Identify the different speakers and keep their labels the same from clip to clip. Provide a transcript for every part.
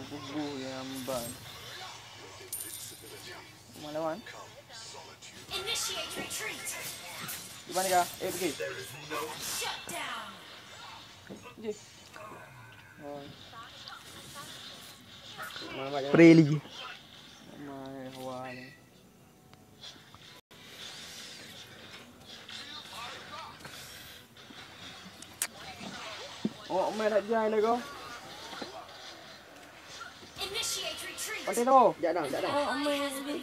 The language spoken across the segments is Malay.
Speaker 1: Bubu yang ban. Mana wan? Di mana kah? Pergi. Ji.
Speaker 2: Pray lagi.
Speaker 1: Mai hawa ni. Oh, main dah jai dah kau. Pantai tu.
Speaker 2: Jap dah.
Speaker 1: Oh, main ni.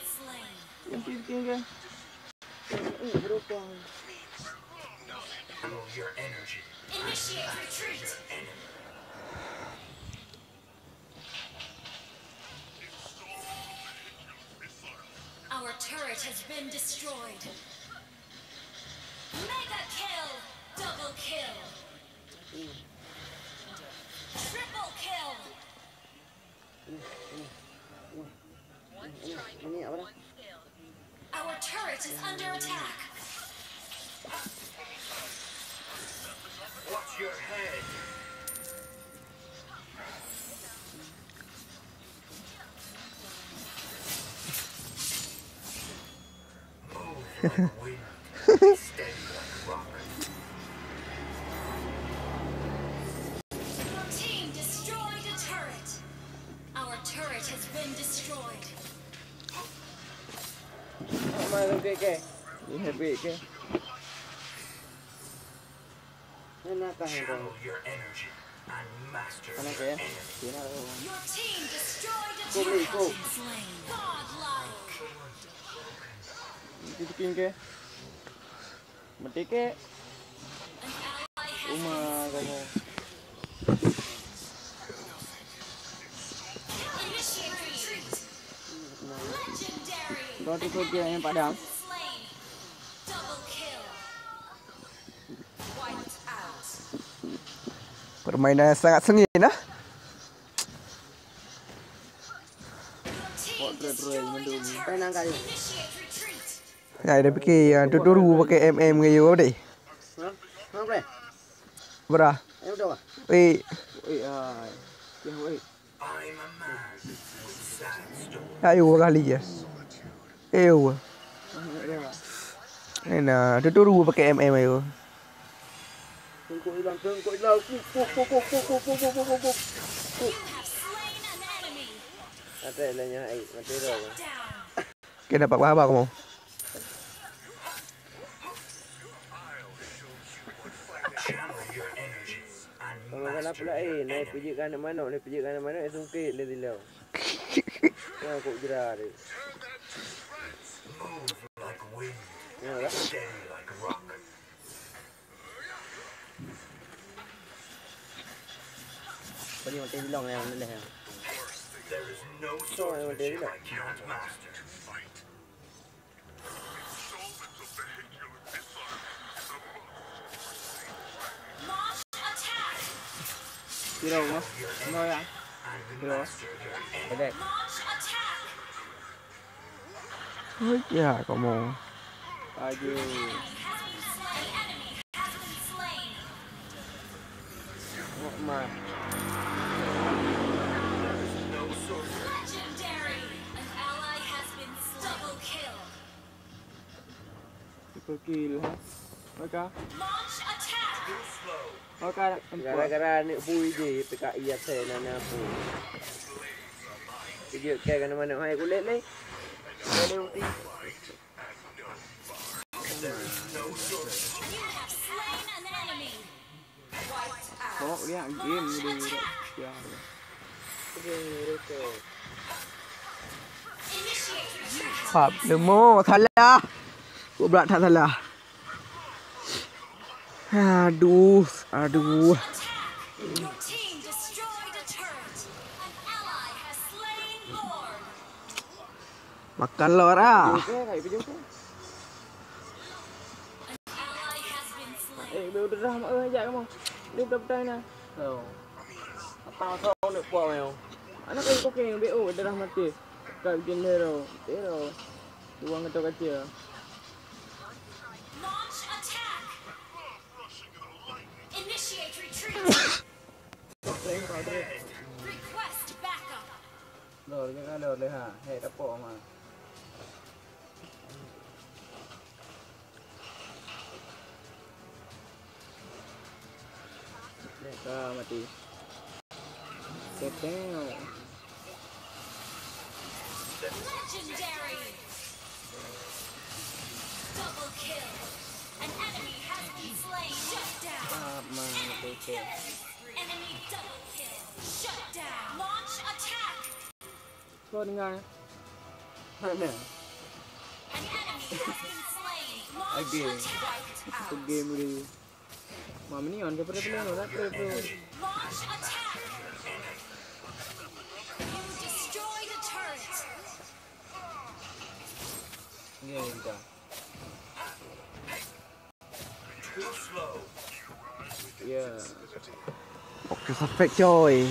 Speaker 1: Yang pergi ke? Berapa?
Speaker 3: Initiate retreat. Our turret has been destroyed. Mega kill! Double kill! Triple kill!
Speaker 2: Ini apa dah?
Speaker 3: Our turret is under attack.
Speaker 4: Watch your head. Move like wind. Steady like rock.
Speaker 3: Your team destroyed a turret. Our turret has been destroyed.
Speaker 1: Mai lebih ke? Ini lebih ke?
Speaker 4: Channel your energy and master
Speaker 1: Mana
Speaker 4: your
Speaker 1: ke?
Speaker 4: enemy.
Speaker 1: Sini ada.
Speaker 3: Your team destroyed a turret. Slain. Godlike.
Speaker 1: Ini bikin ke? Mati ke?
Speaker 3: An ally has
Speaker 1: Rumah kamu.
Speaker 3: initiate retreat. Legendary.
Speaker 1: Kau tu dia yang padam.
Speaker 3: Slain. Double kill. Wiped out.
Speaker 2: Permainan yang sangat sengit lah.
Speaker 3: Your team destroyed a turret. Initiate retreat.
Speaker 2: Ya, dia fikir yang Totoro pakai MM ke you apa dah?
Speaker 1: Apa?
Speaker 2: Berah. Wei,
Speaker 1: Ai. Ya, wei.
Speaker 4: I'm a man with sad stories.
Speaker 2: ayo kali je. Ayo. Nah, Totoro pakai MM ayo.
Speaker 1: Tengkuk hilang.
Speaker 3: You have slain an enemy.
Speaker 1: Ada lainnya air. Mati dah.
Speaker 3: Shut down.
Speaker 2: Kita dapat khabar kamu.
Speaker 4: Channel your energy and
Speaker 1: Kalau kan
Speaker 4: master
Speaker 1: pula naik pergi kanan mana, naik pergi kanan mana, sungkit dia dilau. Ya, kok jerah dia.
Speaker 4: move like wind.
Speaker 1: Ya lah.
Speaker 4: Steady like rock.
Speaker 1: Tadi mati bilang yang ni lah.
Speaker 4: There is no
Speaker 1: So, yang mati
Speaker 4: swordsmanship
Speaker 1: bilang.
Speaker 4: I cannot master.
Speaker 3: Launch attack.
Speaker 1: Kira mah. No ya. Kira. Ada.
Speaker 3: Launch attack.
Speaker 2: Ya, kamu.
Speaker 1: Aduh.
Speaker 3: Enemy has been slain.
Speaker 1: Mak.
Speaker 3: Legendary. An ally has been double kill.
Speaker 1: Super kill ha. Maka.
Speaker 3: Launch attack.
Speaker 1: Maka gara-gara ni bui je PKI saya nana apa. Dia ke kan mana hai kulit ni. Ada uti.
Speaker 3: You have slain an enemy. Wiped out.
Speaker 1: Oh, dia game dia. Ya. Okey.
Speaker 3: Initiate retreat.
Speaker 2: Fab demo salah. Kau berat tak salah. Aduh.
Speaker 3: Attack. Your team destroyed a turret. An ally has slain Lord.
Speaker 2: Makan lor ah.
Speaker 1: Okey, hai pergi okey.
Speaker 3: An ally has been slain.
Speaker 1: Dia dah mak ajak kamu. Dia betul-betul ni. Oh. Apa kau nak buat meo? Anak kau okey, BO dah mati. Kau bikin hero. Dua ngata kecil.
Speaker 3: Launch attack. Initiate retreat.
Speaker 1: Play kau dia.
Speaker 3: Request backup.
Speaker 1: Lord jangan lord le ha. Hei dapat mah. Mereka mati. Seteng.
Speaker 3: Legendary. Double kill. An enemy has been slain. Shut down.
Speaker 1: Mah mati ke.
Speaker 3: Enemy double kill. Shut down. Launch attack.
Speaker 1: Kau dengar. Mana?
Speaker 3: An enemy has been slain. Launch
Speaker 1: Again.
Speaker 3: attack.
Speaker 1: Itu game ni. Mama ni on ke pada play no, tak play bro.
Speaker 3: Launch attack. You destroyed a turret.
Speaker 1: Ni yang kita.
Speaker 4: Too slow.
Speaker 1: Ya.
Speaker 2: Oke, perfect coy.